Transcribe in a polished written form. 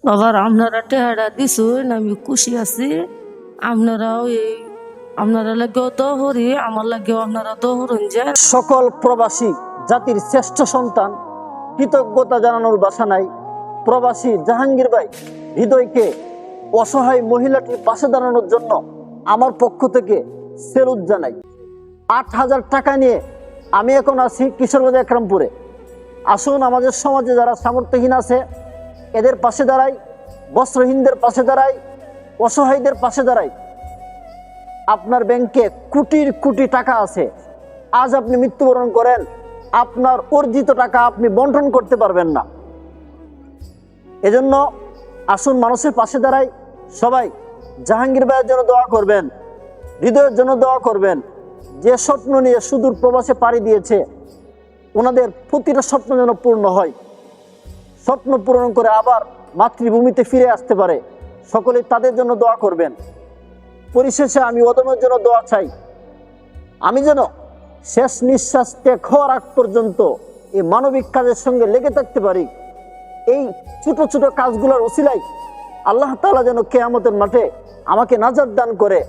বাবার আপনারা টেহারা দিছুন, আমি খুশি আছি। আপনারাও আপনারা লাগেও দহরি, আমার লাগেও আপনারা দহরুন যে। সকল প্রবাসী জাতির শ্রেষ্ঠ সন্তান, কৃতজ্ঞতা জানানোর ভাষা নাই। প্রবাসী জাহাঙ্গীর ভাই হৃদয়কে অসহায় মহিলাটির পাশে দাঁড়ানোর জন্য আমার পক্ষ থেকে সেলুট জানাই। ৮,০০০ টাকা নিয়ে আমি এখন আছি কিশোরগঞ্জ একরামপুরে। আসুন আমাদের সমাজে যারা সামর্থ্যহীন আছে এদের পাশে দাঁড়াই, বস্ত্রহীনদের পাশে দাঁড়াই, অসহায়দের পাশে দাঁড়াই। আপনার ব্যাংকে কোটির কোটি টাকা আছে, আজ আপনি মৃত্যুবরণ করেন, আপনার অর্জিত টাকা আপনি বন্টন করতে পারবেন না। এজন্য আসুন মানুষের পাশে দাঁড়াই। সবাই জাহাঙ্গীর ভাইয়ের জন্য দোয়া করবেন, হৃদয়ের জন্য দোয়া করবেন। যে স্বপ্ন নিয়ে সুদূর প্রবাসে পাড়ি দিয়েছে, ওনাদের প্রতিটা স্বপ্ন যেন পূর্ণ হয়, স্বপ্ন পূরণ করে আবার মাতৃভূমিতে ফিরে আসতে পারে। সকলে তাদের জন্য দোয়া করবেন। পরিশেষে আমি ওদমের জন্য দোয়া চাই, আমি যেন শেষ নিঃশ্বাস ত্যাগ হওয়ার আগ পর্যন্ত এই মানবিক কাজের সঙ্গে লেগে থাকতে পারি। এই ছোট ছোট কাজগুলোর ওসিলায় আল্লাহ তাআলা যেন কিয়ামতের মাঠে আমাকে নাজাত দান করে।